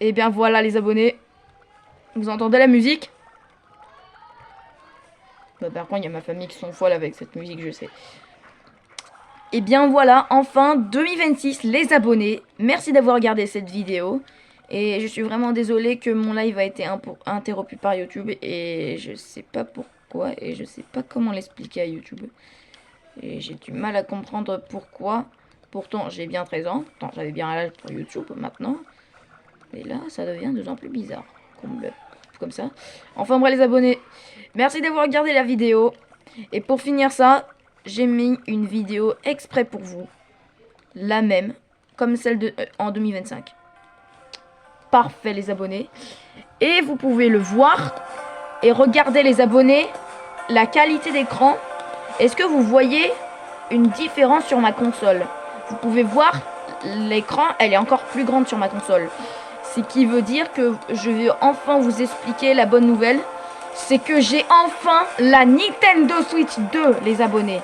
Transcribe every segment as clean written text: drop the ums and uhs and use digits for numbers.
Et bien voilà les abonnés. Vous entendez la musique? Bah, par contre, il y a ma famille qui sont folles avec cette musique, je sais. Et bien voilà, enfin 2026 les abonnés. Merci d'avoir regardé cette vidéo. Et je suis vraiment désolée que mon live a été interrompu par YouTube. Et je sais pas pourquoi. Et je sais pas comment l'expliquer à YouTube. Et j'ai du mal à comprendre pourquoi. Pourtant, j'ai bien 13 ans. Pourtant, j'avais bien un âge pour YouTube maintenant. Et là, ça devient de plus en plus bizarre. Comme ça. Enfin, bref, les abonnés. Merci d'avoir regardé la vidéo. Et pour finir ça, j'ai mis une vidéo exprès pour vous. La même. Comme celle de en 2025. Parfait, les abonnés. Et vous pouvez le voir. Et regardez, les abonnés, la qualité d'écran. Est-ce que vous voyez une différence sur ma console? Vous pouvez voir l'écran, elle est encore plus grande sur ma console. Ce qui veut dire que je vais enfin vous expliquer la bonne nouvelle. C'est que j'ai enfin la Nintendo Switch 2, les abonnés.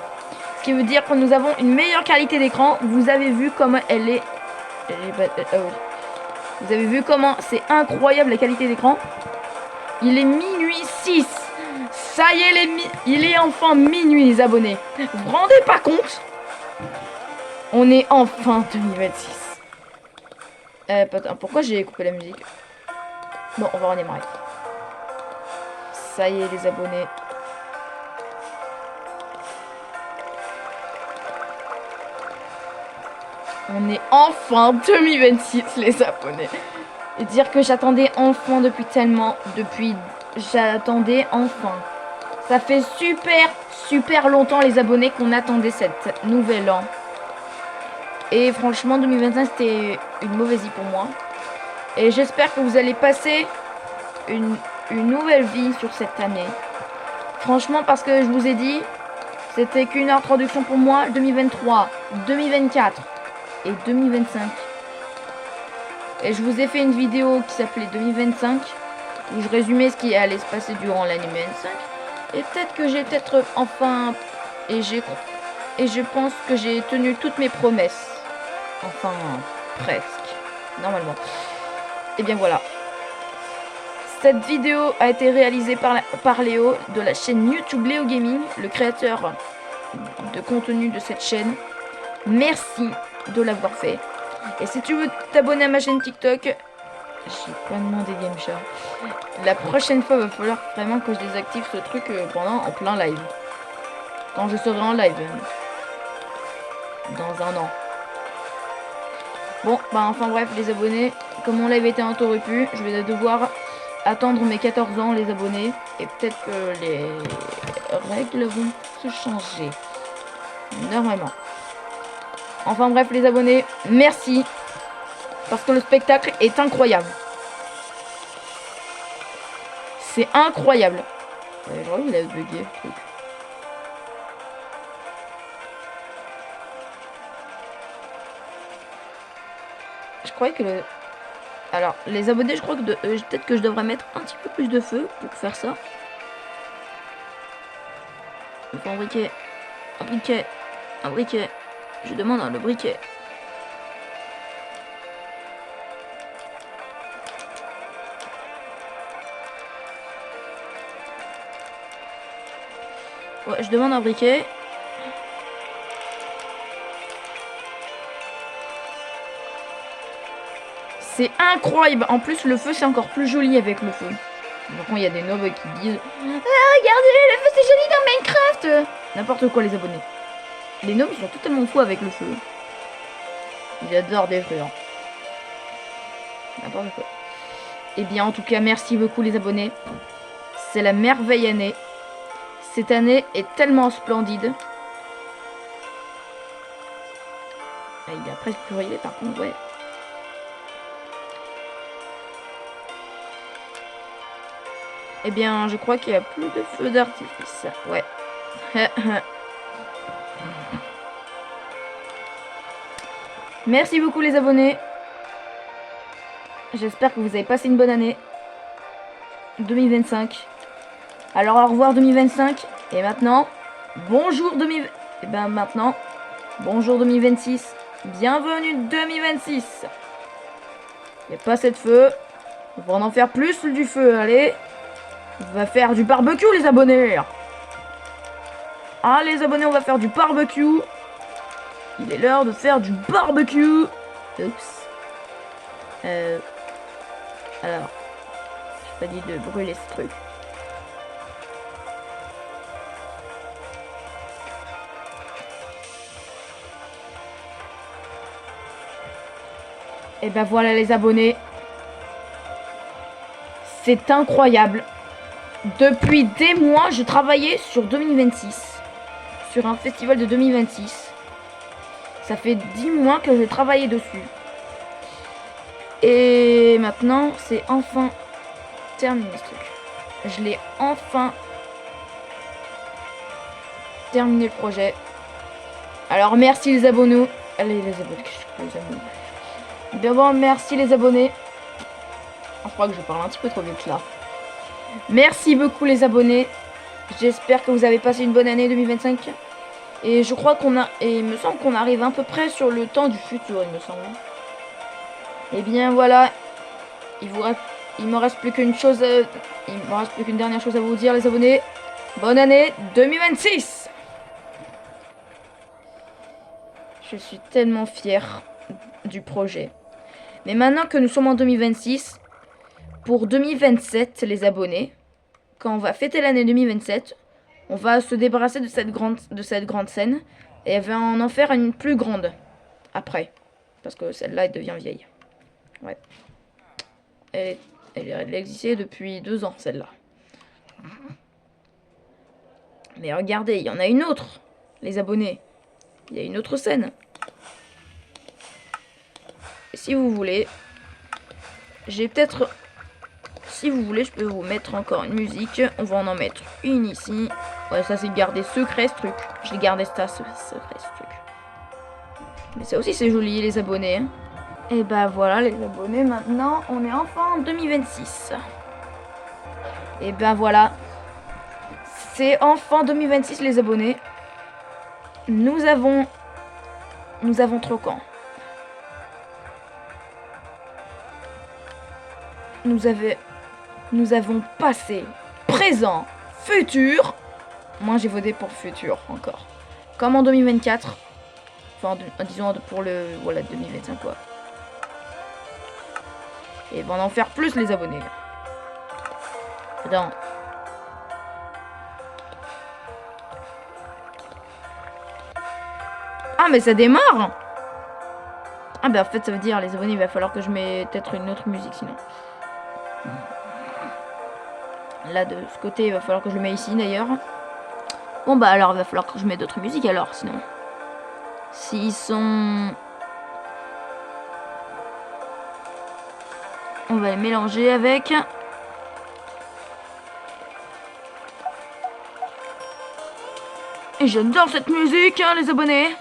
Ce qui veut dire que nous avons une meilleure qualité d'écran. Vous avez vu comment elle est... Vous avez vu comment c'est incroyable la qualité d'écran. Il est minuit 6. Ça y est, il est enfin minuit, les abonnés. Vous vous rendez pas compte? On est enfin 2026. Pourquoi j'ai coupé la musique? Bon, on va redémarrer. Ça y est, les abonnés. On est enfin 2026, les abonnés. Et dire que j'attendais enfin depuis tellement... J'attendais enfin. Ça fait super longtemps, les abonnés, qu'on attendait cette nouvelle an. Et franchement, 2025, c'était une mauvaise vie pour moi. Et j'espère que vous allez passer une nouvelle vie sur cette année. Franchement, parce que je vous ai dit, c'était qu'une introduction pour moi. 2023, 2024 et 2025. Et je vous ai fait une vidéo qui s'appelait 2025, où je résumais ce qui allait se passer durant l'année 2025. Et peut-être que j'ai enfin... Et je pense que j'ai tenu toutes mes promesses. Enfin, presque. Normalement. Et bien voilà. Cette vidéo a été réalisée par Léo de la chaîne YouTube Léo Gaming, le créateur de contenu de cette chaîne. Merci de l'avoir fait. Et si tu veux t'abonner à ma chaîne TikTok, j'ai pas demandé Gamechat. La prochaine fois, il va falloir vraiment que je désactive ce truc en plein live. Quand je serai en live. Dans un an. Bon, bah enfin bref, les abonnés, comme mon live était interrompu, je vais devoir attendre mes 14 ans, les abonnés. Et peut-être que les règles vont se changer. Normalement. Enfin bref, les abonnés, merci. Parce que le spectacle est incroyable. C'est incroyable. Je crois qu'il a bugué. Je croyais que le... Alors, les abonnés, je crois que peut-être que je devrais mettre un petit peu plus de feu pour faire ça. Il faut un briquet. Un briquet. Un briquet. Je demande le briquet. Ouais, je demande un briquet. C'est incroyable. En plus, le feu, c'est encore plus joli avec le feu. Donc, il y a des noobs qui disent « Ah, regardez, le feu, c'est joli dans Minecraft !» N'importe quoi, les abonnés. Les noobs sont totalement fous avec le feu. Ils adorent détruire. N'importe quoi. Eh bien, en tout cas, merci beaucoup, les abonnés. C'est la merveille année. Cette année est tellement splendide. Ah, il a presque brûlé, par contre, ouais. Eh bien, je crois qu'il n'y a plus de feu d'artifice. Ouais. Merci beaucoup, les abonnés. J'espère que vous avez passé une bonne année 2025. Alors, au revoir 2025. Et maintenant, bonjour 2000... Et ben maintenant, bonjour 2026. Bienvenue 2026. Il n'y a pas assez de feu. On va en faire plus du feu, allez. On va faire du barbecue, les abonnés. Ah, les abonnés, on va faire du barbecue. Il est l'heure de faire du barbecue. Oups. Alors, j'ai pas dit de brûler ce truc. Et ben voilà les abonnés. C'est incroyable. Depuis des mois, je travaillais sur 2026. Sur un festival de 2026. Ça fait 10 mois que je travaillais dessus. Et maintenant, c'est enfin terminé ce truc. Je l'ai enfin terminé le projet. Alors merci les abonnés. Allez les abonnés. Bien bon, merci les abonnés. Je crois que je parle un petit peu trop vite là. Merci beaucoup les abonnés. J'espère que vous avez passé une bonne année 2025. Et je crois qu'on a... Et il me semble qu'on arrive à peu près sur le temps du futur, il me semble. Et bien voilà. Il me reste plus qu'une chose... Il me reste plus qu'une dernière chose à vous dire les abonnés. Bonne année 2026. Je suis tellement fier du projet. Mais maintenant que nous sommes en 2026, pour 2027, les abonnés, quand on va fêter l'année 2027, on va se débarrasser de cette grande scène et elle va en faire une plus grande après. Parce que celle-là, elle devient vieille. Ouais. Elle existait depuis 2 ans, celle-là. Mais regardez, il y en a une autre, les abonnés. Il y a une autre scène. Et si vous voulez, j'ai peut-être... Si vous voulez, je peux vous mettre encore une musique. On va en mettre une ici. Ouais, ça c'est gardé secret ce truc. Je l'ai gardé ça secret ce truc. Mais ça aussi c'est joli les abonnés. Hein. Et bah voilà les abonnés, maintenant on est enfin en 2026. Et ben voilà. C'est enfin 2026 les abonnés. Nous avons trop quand Nous avons passé, présent, futur. Moi j'ai voté pour futur encore. Comme en 2024. Enfin disons pour le 2025 quoi. Et on va en faire plus les abonnés. Attends. Ah mais ça démarre. Ah bah en fait ça veut dire les abonnés il va falloir que je mette peut-être une autre musique sinon. Là de ce côté il va falloir que je le mette ici d'ailleurs. Bon bah alors il va falloir que je mette d'autres musiques alors sinon. S'ils sont... On va les mélanger avec... Et j'adore cette musique hein, les abonnés.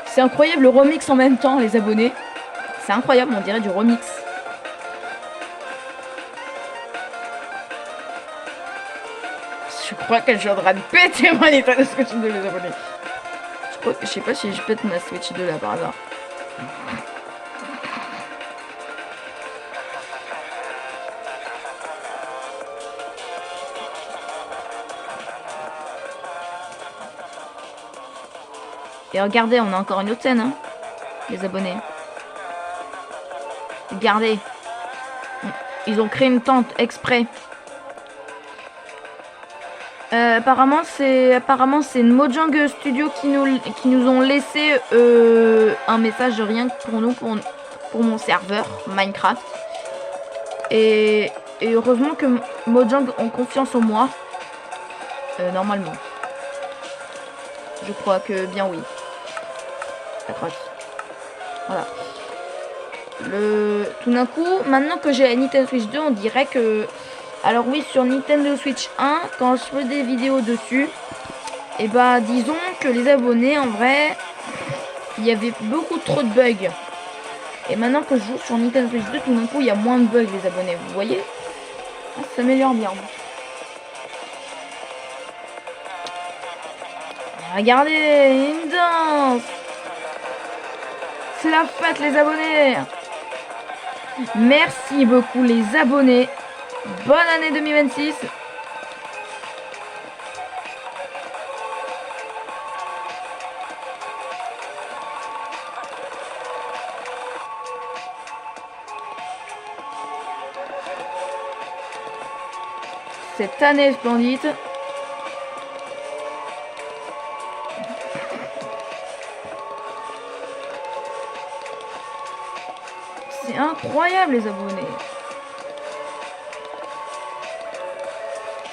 C'est incroyable le remix en même temps, les abonnés. C'est incroyable, on dirait du remix. Je crois que je suis en train de péter mon état de Switch 2, les abonnés. Je sais pas si je pète ma Switch 2 là par hasard. Et regardez, on a encore une autre scène, hein, les abonnés. Regardez. Ils ont créé une tente exprès. Apparemment c'est Mojang Studio qui nous ont laissé un message rien que pour nous, pour mon serveur Minecraft. Et heureusement que Mojang ont confiance en moi. Normalement. Je crois que bien oui. Voilà. Tout d'un coup, maintenant que j'ai la Nintendo Switch 2, on dirait que... Alors oui, sur Nintendo Switch 1, quand je fais des vidéos dessus, et bah disons que les abonnés, en vrai, il y avait beaucoup trop de bugs. Et maintenant que je joue sur Nintendo Switch 2, tout d'un coup, il y a moins de bugs, les abonnés. Vous voyez? Ça s'améliore bien. Regardez, une danse. C'est la fête, les abonnés. Merci beaucoup, les abonnés. Bonne année 2026. Cette année splendide. C'est incroyable, les abonnés.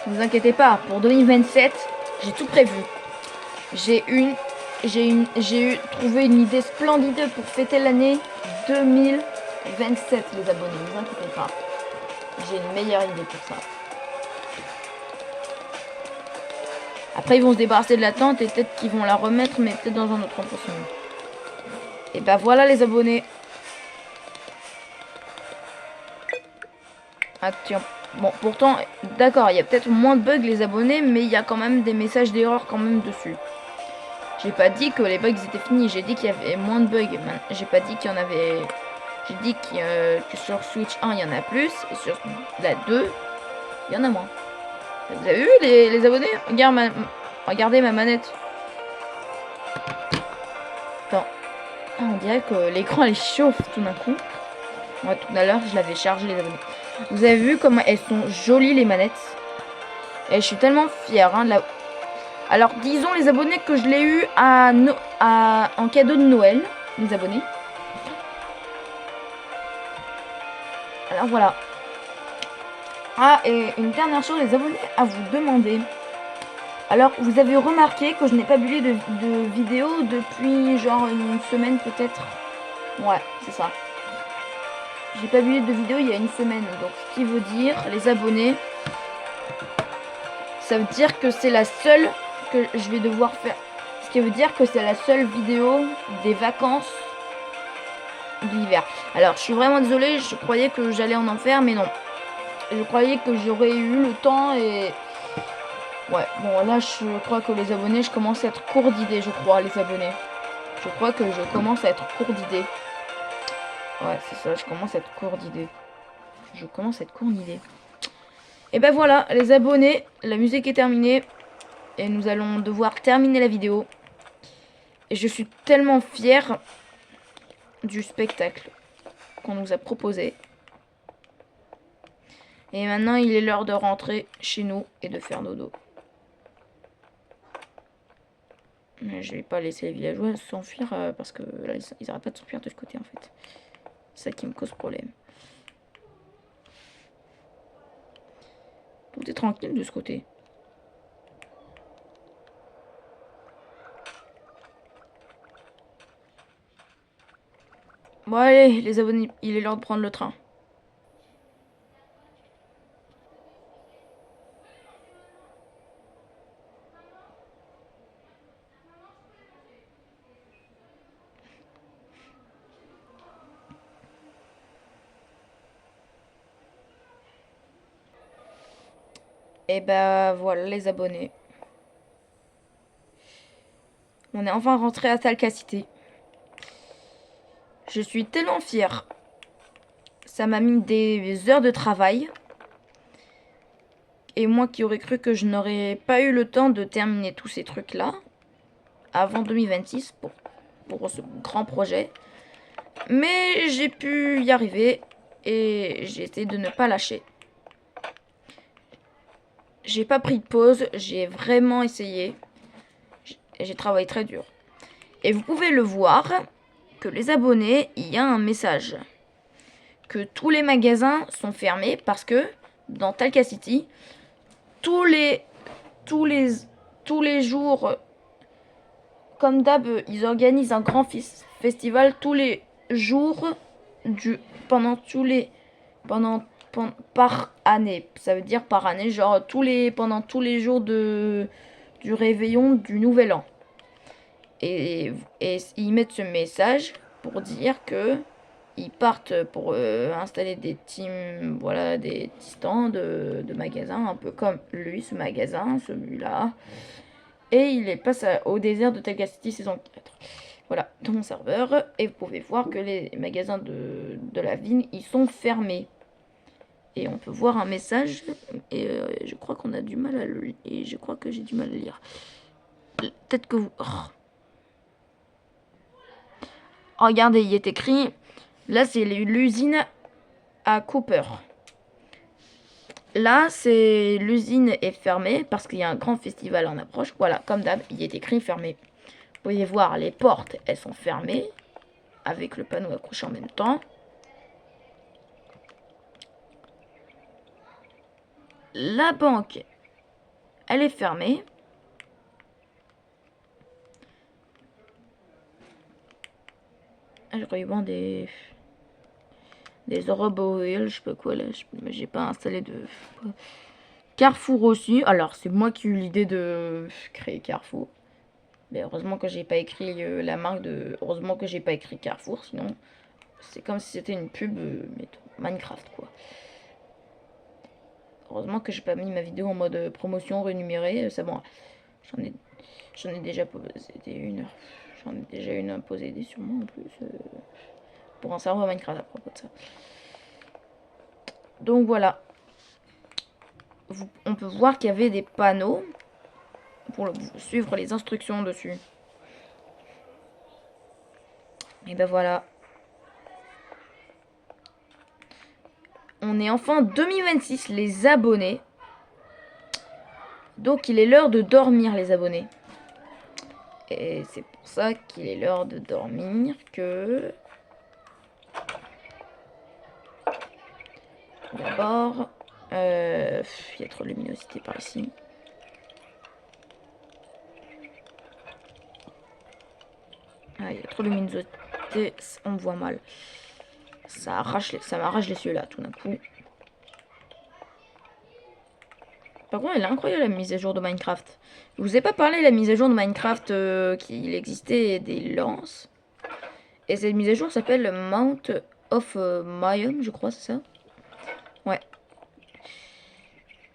Ne vous inquiétez pas, pour 2027, j'ai tout prévu. J'ai trouvé une idée splendide pour fêter l'année 2027, les abonnés. Ne vous inquiétez pas. J'ai une meilleure idée pour ça. Après, ils vont se débarrasser de la tente et peut-être qu'ils vont la remettre, mais peut-être dans un autre emplacement. Et bah voilà, les abonnés. Ah, tiens. Bon, pourtant, d'accord, il y a peut-être moins de bugs, les abonnés, mais il y a quand même des messages d'erreur quand même dessus. J'ai pas dit que les bugs étaient finis, j'ai dit qu'il y avait moins de bugs. J'ai pas dit qu'il y en avait... J'ai dit que sur Switch 1, il y en a plus, et sur la 2, il y en a moins. Vous avez vu, les abonnés? Regardez ma manette. Attends. Ah, on dirait que l'écran, elle chauffe tout d'un coup. Ouais, tout à l'heure, je l'avais chargé, les abonnés. Vous avez vu comment elles sont jolies, les manettes? Et je suis tellement fière, hein, de la... Alors, disons, les abonnés, que je l'ai eu en cadeau de Noël, les abonnés. Alors, voilà. Ah, et une dernière chose, les abonnés, à vous demander. Alors, vous avez remarqué que je n'ai pas publié de vidéo depuis, genre, une semaine, peut-être. Ouais, c'est ça. J'ai pas publié de vidéo il y a une semaine. Donc, ce qui veut dire, les abonnés, ça veut dire que c'est la seule que je vais devoir faire. Ce qui veut dire que c'est la seule vidéo des vacances de l'hiver. Alors, je suis vraiment désolée, je croyais que j'allais en faire, mais non. Je croyais que j'aurais eu le temps et... Ouais, bon, là, je crois que les abonnés, je commence à être court d'idées, je crois, les abonnés. Je crois que je commence à être court d'idées. Ouais, c'est ça, je commence à être court d'idées. Je commence à être court d'idées. Et ben voilà, les abonnés, la musique est terminée. Et nous allons devoir terminer la vidéo. Et je suis tellement fière du spectacle qu'on nous a proposé. Et maintenant, il est l'heure de rentrer chez nous et de faire dodo. Mais je vais pas laisser les villageois s'enfuir parce que là, ils n'arrêtent pas de s'enfuir de ce côté en fait. C'est ça qui me cause problème. Tout est tranquille de ce côté. Bon allez, les abonnés, il est l'heure de prendre le train. Et bah voilà les abonnés. On est enfin rentré à Talca City. Je suis tellement fière. Ça m'a mis des heures de travail. Et moi qui aurais cru que je n'aurais pas eu le temps de terminer tous ces trucs-là avant 2026 pour ce grand projet. Mais j'ai pu y arriver et j'ai essayé de ne pas lâcher. J'ai pas pris de pause, j'ai vraiment essayé. J'ai travaillé très dur. Et vous pouvez le voir que les abonnés, il y a un message. Que tous les magasins sont fermés parce que dans Talca City, tous les jours, comme d'hab, ils organisent un grand festival tous les jours par année. Ça veut dire par année, genre pendant tous les jours du réveillon du nouvel an. Et ils mettent ce message pour dire que ils partent pour installer des teams, voilà, des stands de magasins, un peu comme lui, ce magasin, celui-là. Et il est passe au désert de Telga City saison 4. Voilà, dans mon serveur. Et vous pouvez voir que les magasins de la ville, ils sont fermés. Et on peut voir un message. Et je crois qu'on a du mal à le lire. Et je crois que j'ai du mal à lire. Peut-être que vous... Oh. Regardez, il est écrit... Là, c'est l'usine à Cooper. Là, c'est l'usine est fermée parce qu'il y a un grand festival en approche. Voilà, comme d'hab, il est écrit fermé. Vous pouvez voir, les portes, elles sont fermées. Avec le panneau accroché en même temps. La banque, elle est fermée. Je crois qu'ils vendent des robots, je sais pas quoi là. J'ai pas installé de... Carrefour aussi. Alors, c'est moi qui ai eu l'idée de créer Carrefour. Mais heureusement que j'ai pas écrit la marque de... Heureusement que j'ai pas écrit Carrefour, sinon... C'est comme si c'était une pub Minecraft, quoi. Heureusement que j'ai pas mis ma vidéo en mode promotion rémunérée. C'est bon. J'en ai déjà posé une. J'en ai déjà une à poser des sur moi en plus. Pour un serveur Minecraft à propos de ça. Donc voilà. On peut voir qu'il y avait des panneaux pour suivre les instructions dessus. Et ben voilà. On est enfin 2026, les abonnés. Donc il est l'heure de dormir, les abonnés. Et c'est pour ça qu'il est l'heure de dormir que... D'abord... il y a trop de luminosité par ici. Ah, il y a trop de luminosité, on me voit mal. Ça m'arrache les yeux là, tout d'un coup. Par contre, elle est incroyable la mise à jour de Minecraft. Je vous ai pas parlé de la mise à jour de Minecraft qu'il existait des lances. Et cette mise à jour s'appelle Mount of Mayhem, je crois, c'est ça? Ouais.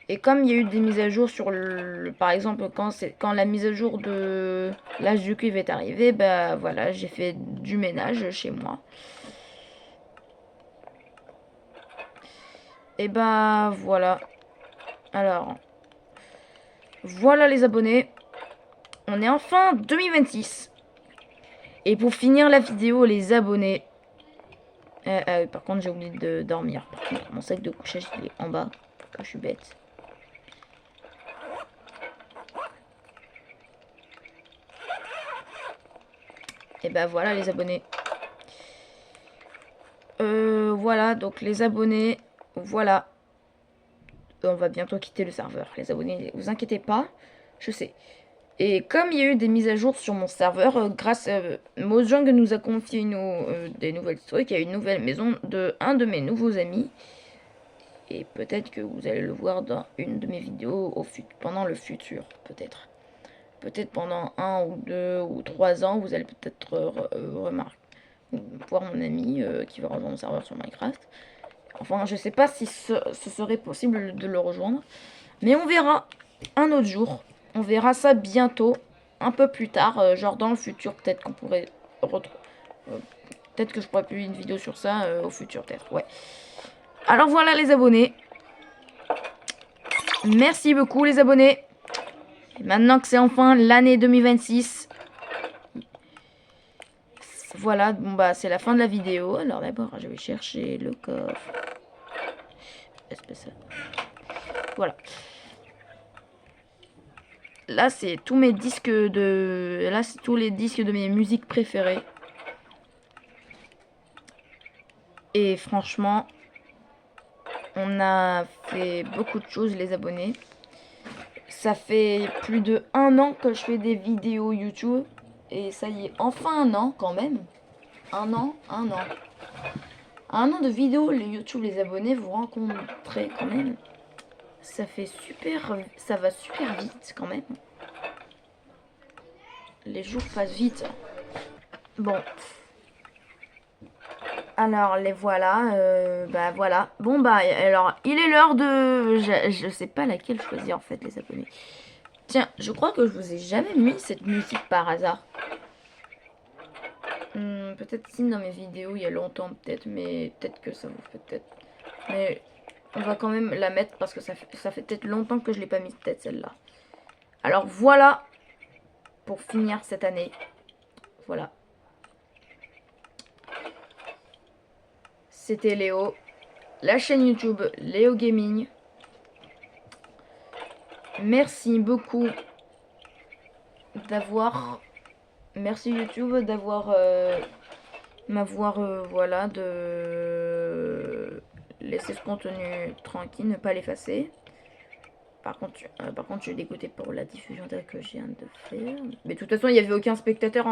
Et comme il y a eu des mises à jour sur le... Par exemple, quand la mise à jour de l'âge du cuivre est arrivée, bah voilà, j'ai fait du ménage chez moi. Et bah voilà. Alors, voilà les abonnés. On est enfin 2026. Et pour finir la vidéo, les abonnés. Par contre, j'ai oublié de dormir. Par contre, mon sac de couchage, il est en bas. Je suis bête. Et bah voilà les abonnés. Voilà, donc les abonnés. Voilà. On va bientôt quitter le serveur. Les abonnés, vous inquiétez pas. Je sais. Et comme il y a eu des mises à jour sur mon serveur, grâce à Mojang nous a confié des nouvelles trucs. Il y a une nouvelle maison de un de mes nouveaux amis. Et peut-être que vous allez le voir dans une de mes vidéos pendant le futur, peut-être. Peut-être pendant 1 ou 2 ou 3 ans, vous allez peut-être voir mon ami qui va rejoindre mon serveur sur Minecraft. Enfin, je sais pas si ce serait possible de le rejoindre. Mais on verra un autre jour. On verra ça bientôt, un peu plus tard, genre dans le futur. Peut-être qu'on pourrait retrouver... peut-être que je pourrais publier une vidéo sur ça au futur, peut-être, ouais. Alors voilà les abonnés. Merci beaucoup les abonnés. Et maintenant que c'est enfin l'année 2026. Voilà, bon bah c'est la fin de la vidéo. Alors d'abord je vais chercher le coffre. Voilà. Là c'est tous mes disques de... Là c'est tous les disques de mes musiques préférées. Et franchement, on a fait beaucoup de choses les abonnés. Ça fait plus de 1 an que je fais des vidéos YouTube. Et ça y est, enfin 1 an quand même. 1 an, 1 an. 1 an de vidéos, les YouTube, les abonnés, vous rencontrez quand même. Ça fait super... Ça va super vite quand même. Les jours passent vite. Bon. Alors, les voilà. Bah, voilà. Bon, bah, alors, il est l'heure de... Je sais pas laquelle choisir, en fait, les abonnés. Tiens, je crois que je vous ai jamais mis cette musique par hasard. Peut-être si dans mes vidéos, il y a longtemps, peut-être. Mais peut-être que ça vous fait peut-être... Mais on va quand même la mettre parce que ça fait peut-être longtemps que je l'ai pas mise, peut-être, celle-là. Alors, voilà. Pour finir cette année. Voilà. C'était Léo. La chaîne YouTube Léo Gaming. Merci beaucoup d'avoir... Merci YouTube d'avoir... m'avoir... voilà, de... laisser ce contenu tranquille, ne pas l'effacer. Par contre, je suis dégoûtée pour la diffusion que je viens de faire. Mais de toute façon, il n'y avait aucun spectateur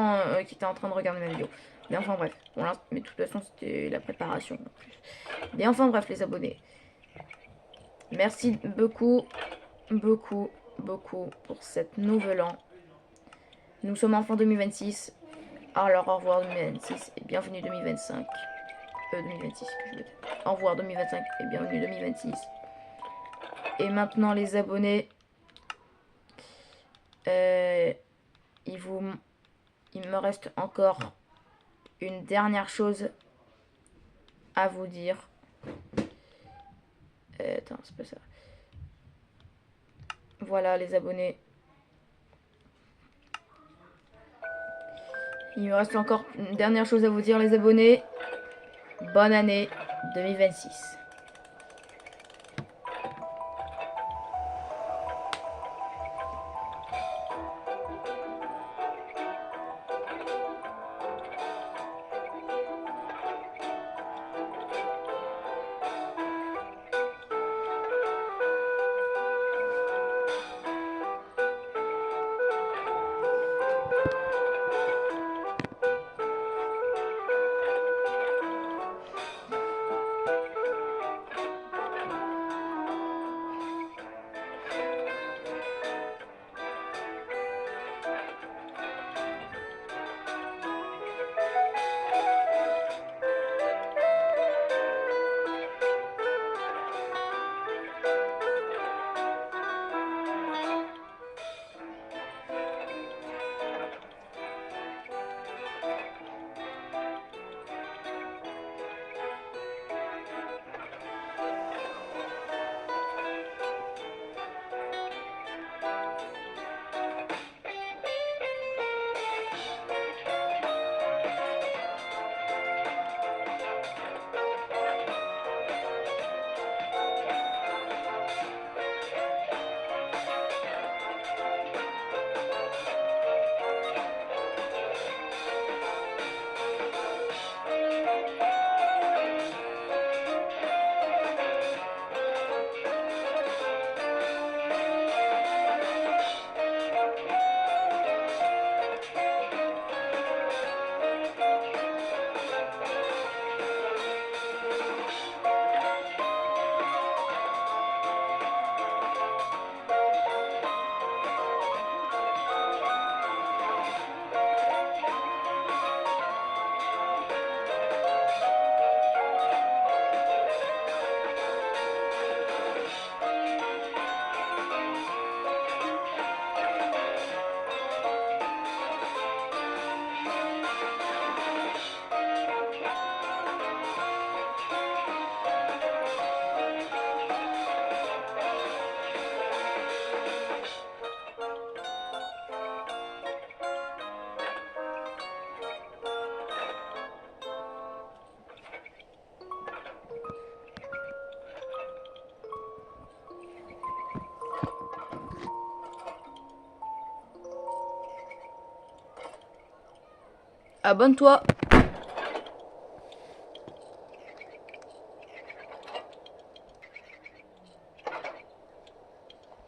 qui était en train de regarder ma vidéo. Mais enfin bref, pour l'instant, mais de toute façon, c'était la préparation en plus. Mais enfin bref, les abonnés. Merci beaucoup, beaucoup, beaucoup pour cette nouvel an. Nous sommes en fin 2026. Alors au revoir 2026 et bienvenue 2025. 2026 que je veux dire. Au revoir 2025 et bienvenue 2026. Et maintenant les abonnés. Il me reste encore une dernière chose à vous dire. Attends, c'est pas ça. Voilà les abonnés. Il me reste encore une dernière chose à vous dire les abonnés. Bonne année 2026. Abonne-toi.